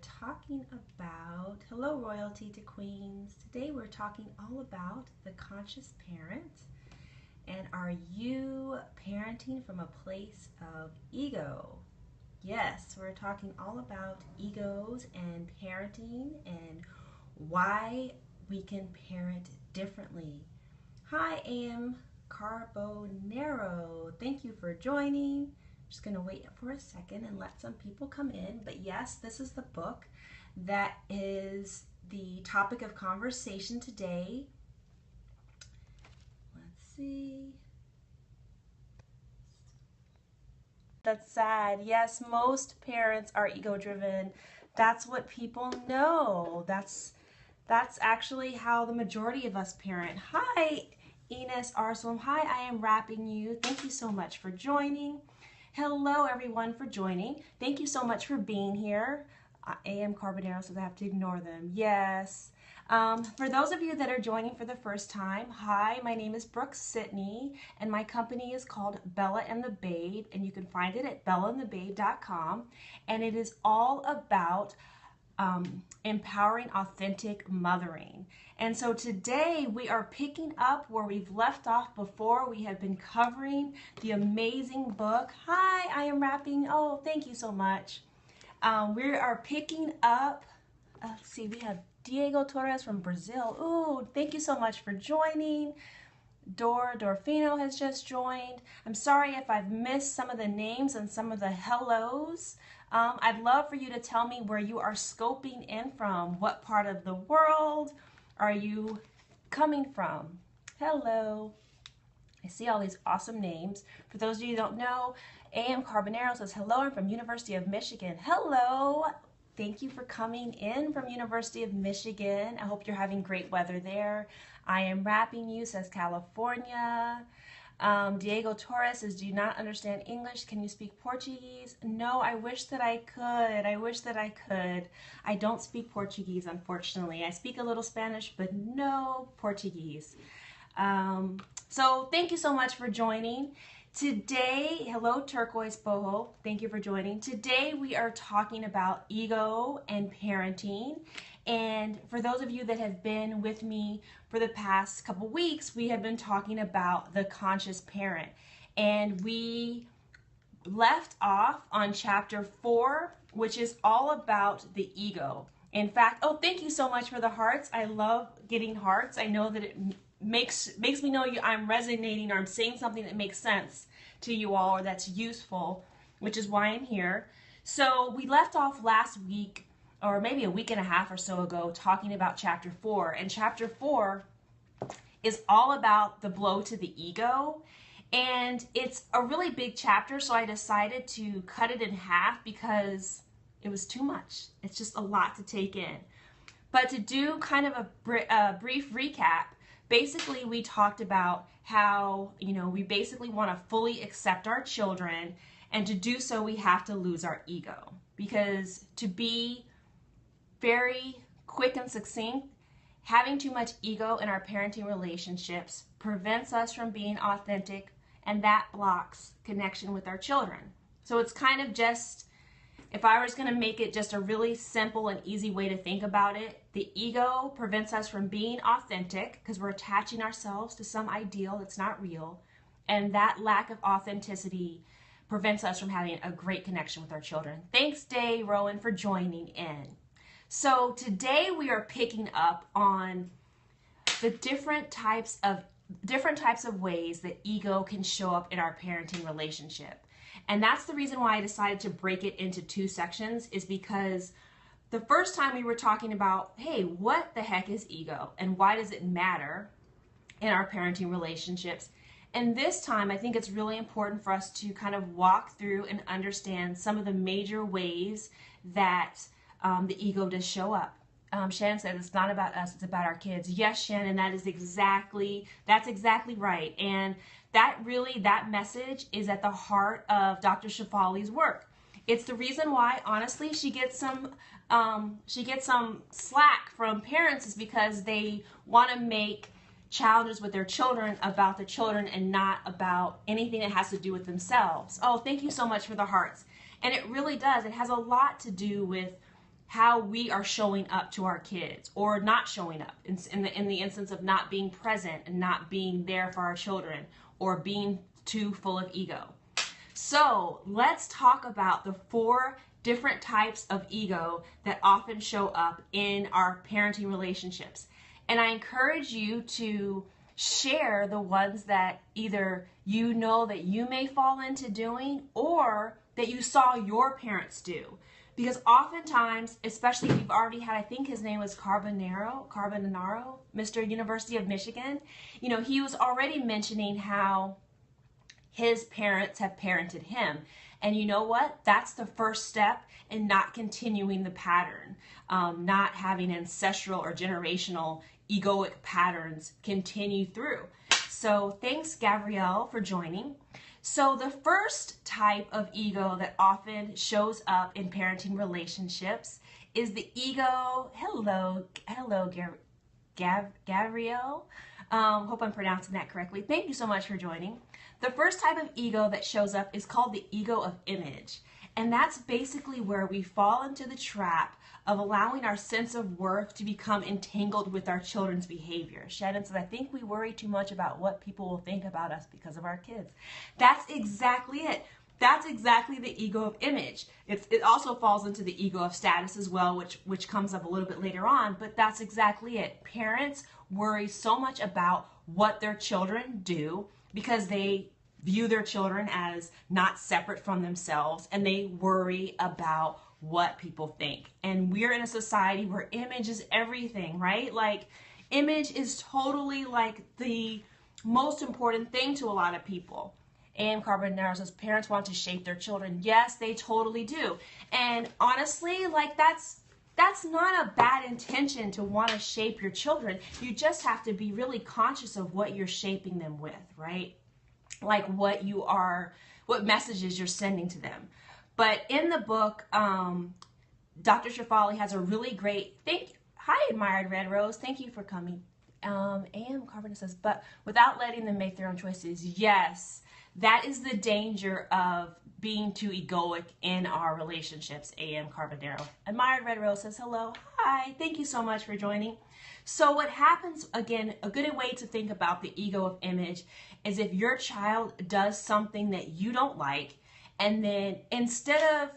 talking about, hello royalty to queens. Today we're talking all about the conscious parent. And are you parenting from a place of ego? Yes, we're talking all about egos and parenting and why we can parent differently. Hi, AM Carbonero. Thank you for joining. Just going to wait for a second and let some people come in. But yes, this is the book that is the topic of conversation today. Let's see. That's sad. Yes, most parents are ego-driven. That's what people know. That's actually how the majority of us parent. Hi, Ines Arslem. Hi, I am wrapping you. Thank you so much for joining. Hello, everyone, for joining. Thank you so much for being here. AM Carbonero, so I have to ignore them. Yes. For those of you that are joining for the first time, hi, my name is Brooke-Sidney, and my company is called Bella and the Babe, and you can find it at bellaandthebabe.com, and it is all about empowering authentic mothering. And so today we are picking up where we've left off before. We have been covering the amazing book. Hi, I am wrapping. Oh, thank you so much. We are picking up, let's see, we have Diego Torres from Brazil. Ooh, thank you so much for joining. Dorfino has just joined. I'm sorry if I've missed some of the names and some of the hellos. I'd love for you to tell me where you are scoping in from. What part of the world are you coming from? Hello. I see all these awesome names. For those of you who don't know, AM Carbonero says, hello, I'm from University of Michigan. Hello. Thank you for coming in from University of Michigan. I hope you're having great weather there. I am wrapping you, says California. Diego Torres says, do you not understand English? Can you speak Portuguese? No, I wish that I could. I wish that I could. I don't speak Portuguese, unfortunately. I speak a little Spanish, but no Portuguese. So thank you so much for joining. Today, hello Turquoise Boho, thank you for joining. Today we are talking about ego and parenting. And for those of you that have been with me for the past couple weeks, we have been talking about the conscious parent. And we left off on chapter 4, which is all about the ego. In fact, oh, thank you so much for the hearts. I love getting hearts. I know that it makes me know I'm resonating, or I'm saying something that makes sense to you all, or that's useful, which is why I'm here. So we left off last week, or maybe a week and a half or so ago, talking about chapter 4. And chapter 4 is all about the blow to the ego. And it's a really big chapter, so I decided to cut it in half because it was too much. It's just a lot to take in. But to do kind of a brief recap, basically, we talked about how, we basically want to fully accept our children, and to do so, we have to lose our ego. Because to be very quick and succinct, having too much ego in our parenting relationships prevents us from being authentic, and that blocks connection with our children. So it's kind of just, if I was going to make it just a really simple and easy way to think about it, the ego prevents us from being authentic because we're attaching ourselves to some ideal that's not real. And that lack of authenticity prevents us from having a great connection with our children. Thanks, Day Rowan, for joining in. So today we are picking up on the different types of ways that ego can show up in our parenting relationship. And that's the reason why I decided to break it into 2 sections, is because the first time we were talking about, hey, what the heck is ego and why does it matter in our parenting relationships? And this time, I think it's really important for us to kind of walk through and understand some of the major ways that the ego does show up. Shannon said it's not about us, it's about our kids. Yes, Shannon, that's exactly right. And that message is at the heart of Dr. Shefali's work. It's the reason why, honestly, she gets some slack from parents, is because they want to make challenges with their children about the children and not about anything that has to do with themselves. Oh, thank you so much for the hearts. And it really does. It has a lot to do with how we are showing up to our kids or not showing up in the instance of not being present and not being there for our children or being too full of ego. So let's talk about the 4 different types of ego that often show up in our parenting relationships. And I encourage you to share the ones that either you know that you may fall into doing or that you saw your parents do. Because oftentimes, especially if you've already had, I think his name was Carbonaro, Mr. University of Michigan, you know, he was already mentioning how his parents have parented him. And you know what? That's the first step in not continuing the pattern, not having ancestral or generational egoic patterns continue through. So thanks, Gabrielle, for joining. So the first type of ego that often shows up in parenting relationships is the ego, hello, Gabrielle. Hope I'm pronouncing that correctly. Thank you so much for joining. The first type of ego that shows up is called the ego of image. And that's basically where we fall into the trap of allowing our sense of worth to become entangled with our children's behavior. Shannon says, I think we worry too much about what people will think about us because of our kids. That's exactly it. That's exactly the ego of image. It also falls into the ego of status as well, which comes up a little bit later on, but that's exactly it. Parents worry so much about what their children do because they view their children as not separate from themselves, and they worry about what people think. And we're in a society where image is everything, right? Like, image is totally like the most important thing to a lot of people. And Carbonaro says parents want to shape their children. Yes, they totally do. And honestly, like that's not a bad intention to want to shape your children. You just have to be really conscious of what you're shaping them with, right? Like what messages you're sending to them. But in the book, Dr. Shefali has a really great, hi, Admired Red Rose, thank you for coming. A.M. Carpenter says, but without letting them make their own choices. Yes, that is the danger of being too egoic in our relationships, A.M. Carbonaro. Admired Red Rose says, hello, hi, thank you so much for joining. So what happens, again, a good way to think about the ego of image is if your child does something that you don't like, and then instead of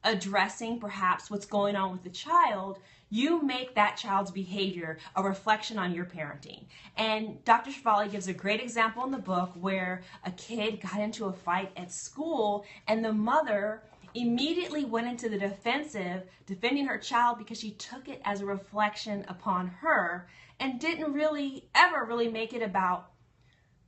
addressing perhaps what's going on with the child, you make that child's behavior a reflection on your parenting. And Dr. Shefali gives a great example in the book where a kid got into a fight at school and the mother immediately went into the defensive, defending her child because she took it as a reflection upon her and didn't really ever make it about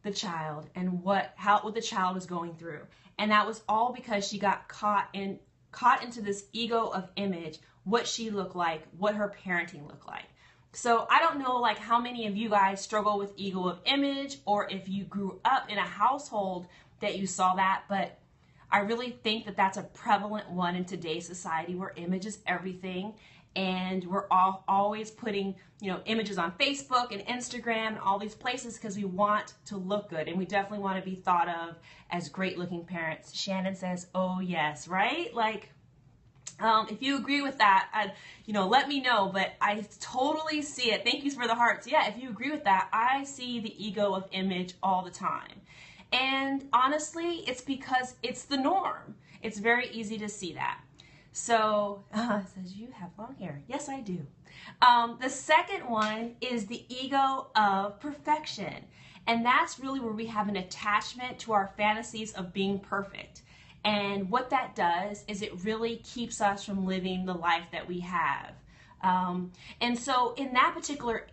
the child and what the child was going through. And that was all because she got caught into this ego of image, what she looked like, what her parenting looked like. So I don't know like how many of you guys struggle with ego of image or if you grew up in a household that you saw that, but I really think that that's a prevalent one in today's society where image is everything, and we're always putting, images on Facebook and Instagram and all these places because we want to look good, and we definitely want to be thought of as great-looking parents. Shannon says, "Oh yes," right? Like, if you agree with that, let me know. But I totally see it. Thank you for the hearts. Yeah, if you agree with that, I see the ego of image all the time. And honestly, it's because it's the norm. It's very easy to see that. So, it says you have long hair. Yes, I do. The second one is the ego of perfection. And that's really where we have an attachment to our fantasies of being perfect. And what that does is it really keeps us from living the life that we have. And so in that particular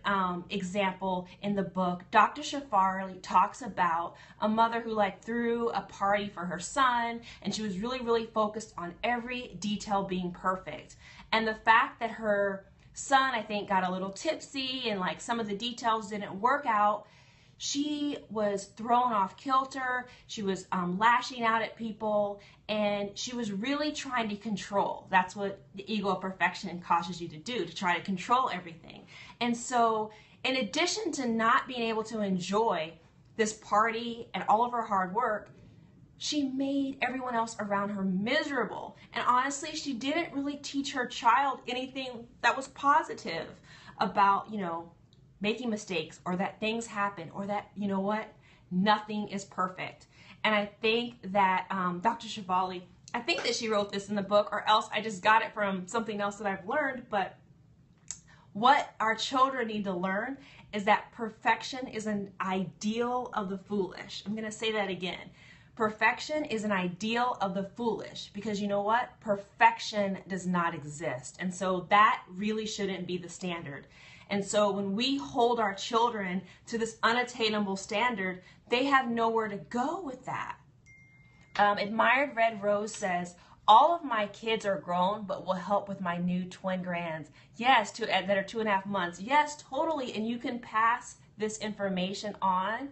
example in the book, Dr. Shefali talks about a mother who threw a party for her son, and she was really focused on every detail being perfect. And the fact that her son, I think, got a little tipsy and some of the details didn't work out, she was thrown off kilter, she was lashing out at people, and she was really trying to control. That's what the ego of perfection causes you to do, to try to control everything. And so, in addition to not being able to enjoy this party and all of her hard work, she made everyone else around her miserable. And honestly, she didn't really teach her child anything that was positive about, making mistakes, or that things happen, or that, nothing is perfect. And I think that Dr. Shefali, I think that she wrote this in the book, or else I just got it from something else that I've learned, but what our children need to learn is that perfection is an ideal of the foolish. I'm going to say that again. Perfection is an ideal of the foolish, because you know what? Perfection does not exist. And so that really shouldn't be the standard. And so when we hold our children to this unattainable standard, they have nowhere to go with that. Admired Red Rose says, all of my kids are grown, but will help with my new twin grands. Yes, that are 2.5 months. Yes, totally. And you can pass this information on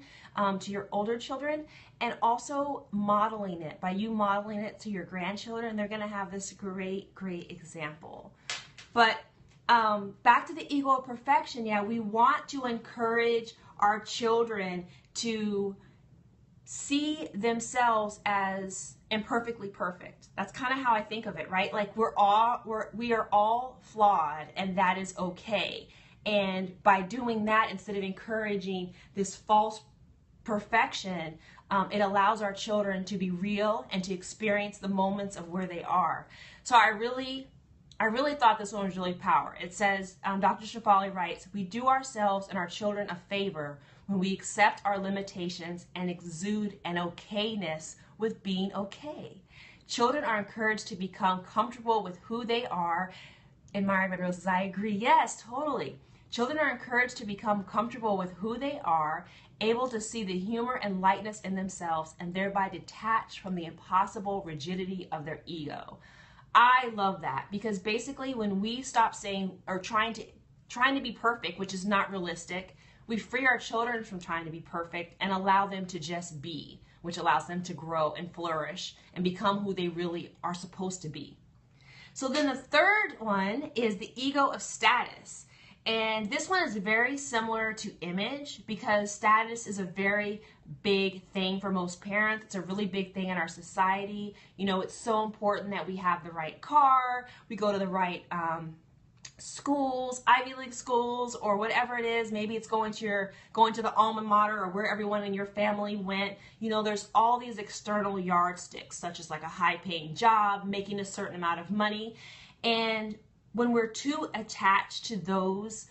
to your older children, and also modeling it. By you modeling it to your grandchildren, they're going to have this great, great example. But back to the ego of perfection. Yeah, we want to encourage our children to see themselves as imperfectly perfect. That's kind of how I think of it, right? Like we are all flawed, and that is okay. And by doing that, instead of encouraging this false perfection, it allows our children to be real and to experience the moments of where they are. So I really thought this one was really powerful. It says, Dr. Shefali writes, we do ourselves and our children a favor when we accept our limitations and exude an okayness with being okay. Children are encouraged to become comfortable with who they are. Admired Red Rose says, I agree. Yes, totally. Children are encouraged to become comfortable with who they are, able to see the humor and lightness in themselves, and thereby detach from the impossible rigidity of their ego. I love that, because basically when we stop saying or trying to be perfect, which is not realistic, we free our children from trying to be perfect and allow them to just be, which allows them to grow and flourish and become who they really are supposed to be. So then the third one is the ego of status. And this one is very similar to image, because status is a very big thing for most parents. It's a really big thing in our society. It's so important that we have the right car, we go to the right schools, Ivy League schools, or whatever it is. Maybe it's going to the alma mater, or where everyone in your family went. There's all these external yardsticks, such as like a high-paying job, making a certain amount of money. And when we're too attached to those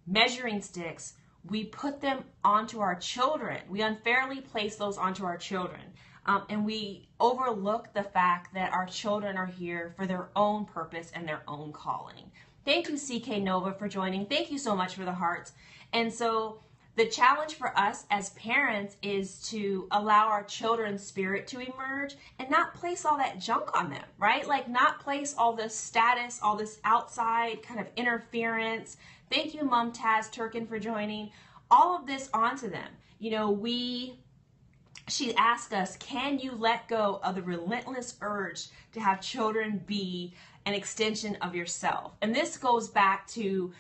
measuring sticks, we put them onto our children. We unfairly place those onto our children. And we overlook the fact that our children are here for their own purpose and their own calling. Thank you, CK Nova, for joining. Thank you so much for the hearts. And so the challenge for us as parents is to allow our children's spirit to emerge and not place all that junk on them, right? Like not place all this status, all this outside kind of interference. Thank you, Mom Taz Turkin, for joining. All of this onto them. She asked us, can you let go of the relentless urge to have children be an extension of yourself? And this goes back to,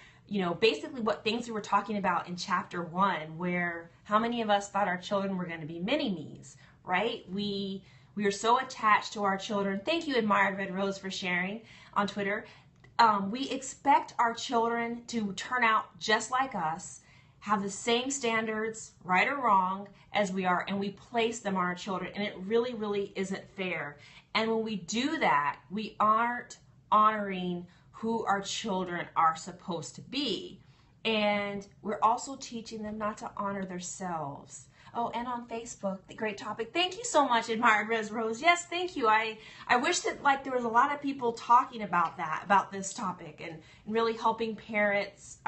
basically what things we were talking about in chapter 1, where how many of us thought our children were going to be mini-me's, right? We are so attached to our children. Thank you, Admired Red Rose, for sharing on Twitter. We expect our children to turn out just like us, have the same standards, right or wrong, as we are, and we place them on our children, and it really, really isn't fair. And when we do that, we aren't honoring who our children are supposed to be. And we're also teaching them not to honor themselves. Oh, and on Facebook, the great topic. Thank you so much, Admired Res Rose. Yes, thank you. I wish that there was a lot of people talking about this topic, and really helping parents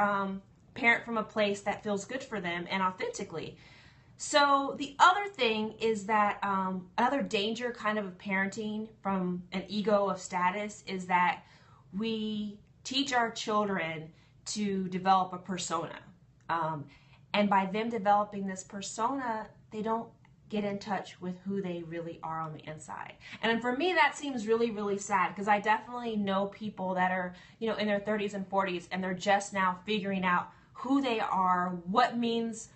parent from a place that feels good for them and authentically. So the other thing is that another danger kind of parenting from an ego of status is that we teach our children to develop a persona. And by them developing this persona, they don't get in touch with who they really are on the inside. And for me, that seems really, really sad, because I definitely know people that are, in their 30s and 40s, and they're just now figuring out who they are, what means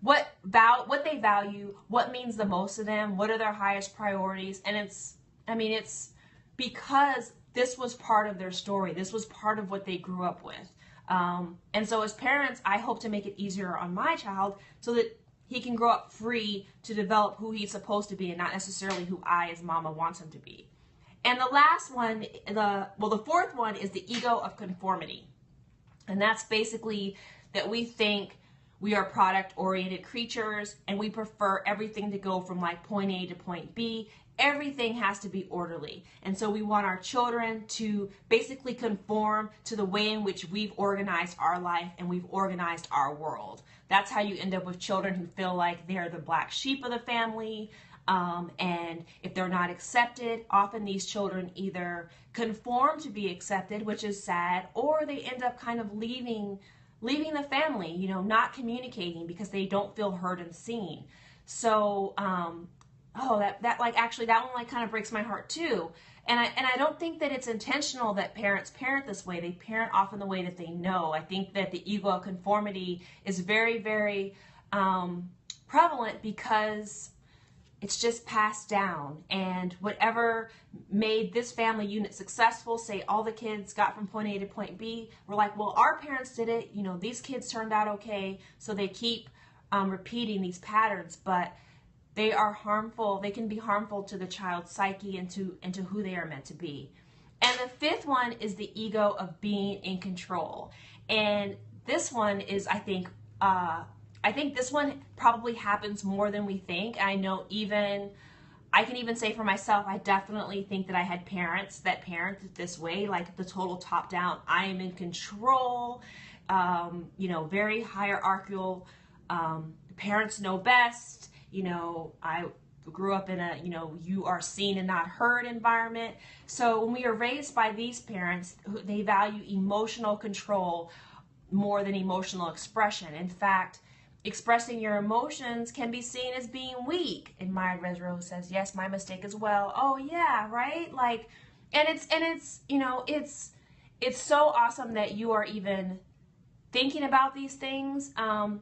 what they value, what means the most to them, what are their highest priorities. And it's because this was part of their story. This was part of what they grew up with. And so as parents, I hope to make it easier on my child so that he can grow up free to develop who he's supposed to be and not necessarily who I as mama wants him to be. And the last one, the fourth one is the ego of conformity. And that's basically that we think we are product-oriented creatures and we prefer everything to go from like point A to point B. Everything has to be orderly. And so we want our children to basically conform to the way in which we've organized our life and we've organized our world. That's how you end up with children who feel like they're the black sheep of the family. And if they're not accepted, often these children either conform to be accepted, which is sad, or they end up kind of leaving the family, you know, not communicating because they don't feel heard and seen. So, that one like kind of breaks my heart too. And I don't think that it's intentional that parents parent this way. They parent often the way that they know. I think that the ego of conformity is very, very prevalent because it's just passed down, and whatever made this family unit successful, say all the kids got from point A to point B, we're like, well, our parents did it, you know, these kids turned out okay, so they keep repeating these patterns, but they are harmful. They can be harmful to the child's psyche and to who they are meant to be. And the fifth one is the ego of being in control. And this one is, I think this one probably happens more than we think. I know I can even say for myself, I definitely think that I had parents that parented this way, like the total top down, I am in control, very hierarchical, parents know best, I grew up in a, you are seen and not heard environment. So when we are raised by these parents, they value emotional control more than emotional expression. In fact, expressing your emotions can be seen as being weak. And Maya Resro says, yes, my mistake as well. Oh yeah, right? Like, and it's so awesome that you are even thinking about these things. And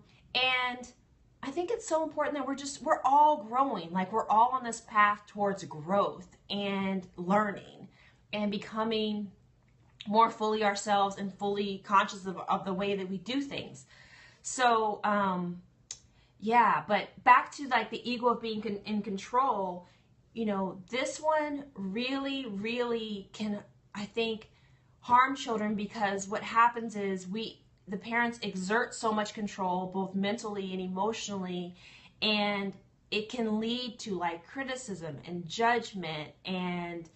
I think it's so important that we're all growing. Like, we're all on this path towards growth and learning and becoming more fully ourselves and fully conscious of the way that we do things. So, but back to like the ego of being in control, this one really, really can, I think, harm children, because what happens is the parents exert so much control, both mentally and emotionally, and it can lead to like criticism and judgment and,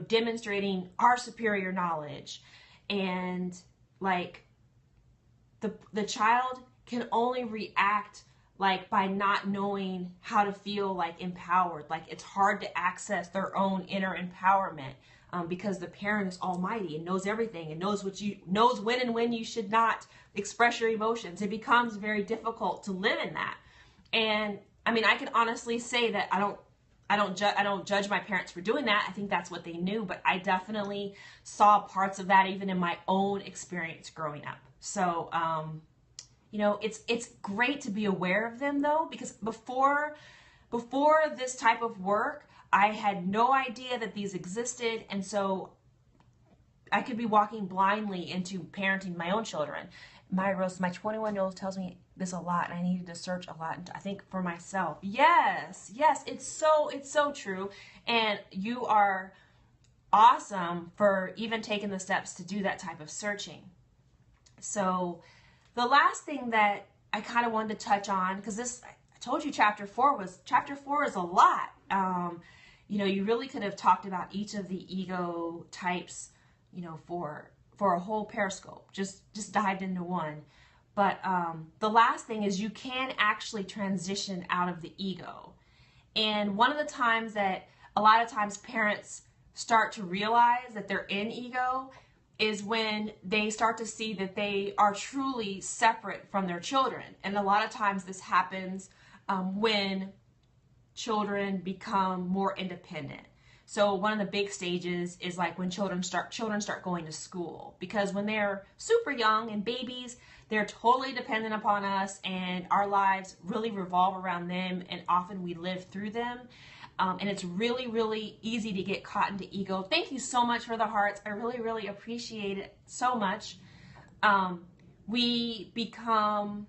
demonstrating our superior knowledge. And like, the child can only react like by not knowing how to feel like empowered. Like, it's hard to access their own inner empowerment because the parent is almighty and knows everything and knows when and when you should not express your emotions. It becomes very difficult to live in that. And I mean, I can honestly say that I don't judge my parents for doing that. I think that's what they knew, but I definitely saw parts of that even in my own experience growing up. So, it's great to be aware of them though, because before this type of work, I had no idea that these existed. And so I could be walking blindly into parenting my own children. My 21-year-old tells me this a lot, and I needed to search a lot, I think, for myself. Yes, it's so true. And you are awesome for even taking the steps to do that type of searching. So the last thing that I kind of wanted to touch on, because I told you chapter 4 is a lot. You really could have talked about each of the ego types, for a whole periscope, just dived into one. But the last thing is you can actually transition out of the ego. And one of the times that a lot of times parents start to realize that they're in ego is when they start to see that they are truly separate from their children. And a lot of times this happens when children become more independent. So one of the big stages is like when children start going to school, because when they're super young and babies, they're totally dependent upon us, and our lives really revolve around them, and often we live through them. And it's really, really easy to get caught into ego. Thank you so much for the hearts. I really, really appreciate it so much. We become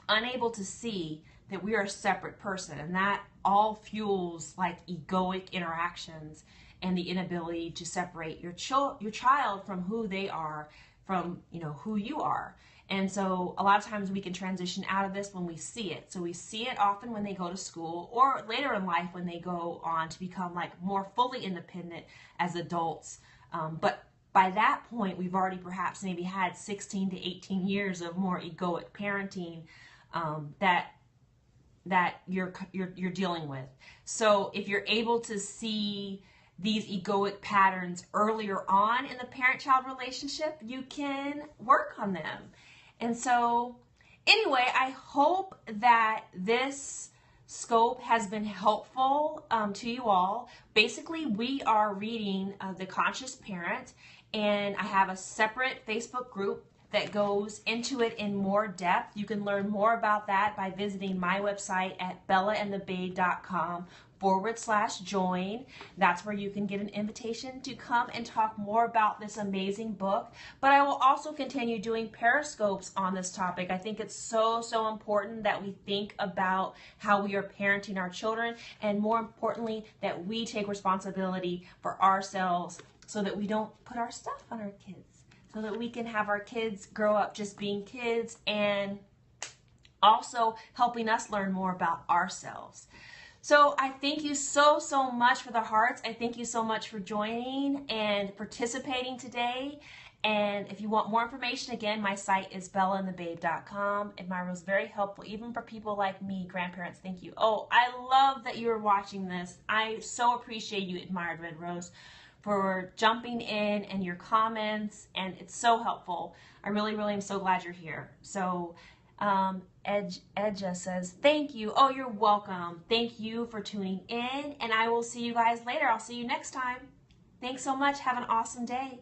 unable to see that we are a separate person, and that all fuels like egoic interactions and the inability to separate your child from who they are, from who you are. And so a lot of times we can transition out of this when we see it. So we see it often when they go to school, or later in life when they go on to become like more fully independent as adults. But by that point, we've already perhaps maybe had 16 to 18 years of more egoic parenting that you're dealing with. So if you're able to see these egoic patterns earlier on in the parent-child relationship, you can work on them. And so anyway, I hope that this scope has been helpful to you all. Basically, we are reading The Conscious Parent, and I have a separate Facebook group that goes into it in more depth. You can learn more about that by visiting my website at bellaandthebabe.com/join. That's where you can get an invitation to come and talk more about this amazing book. But I will also continue doing periscopes on this topic. I think it's so, so important that we think about how we are parenting our children, and more importantly, that we take responsibility for ourselves so that we don't put our stuff on our kids, so that we can have our kids grow up just being kids and also helping us learn more about ourselves. So I thank you so, so much for the hearts. I thank you so much for joining and participating today. And if you want more information, again, my site is bellaandthebabe.com. And Myra was very helpful, even for people like me, grandparents. Thank you. Oh, I love that you're watching this. I so appreciate you, Admired Red Rose, for jumping in and your comments. And it's so helpful. I really, really am so glad you're here. So Edja says, thank you. Oh, you're welcome. Thank you for tuning in. And I will see you guys later. I'll see you next time. Thanks so much. Have an awesome day.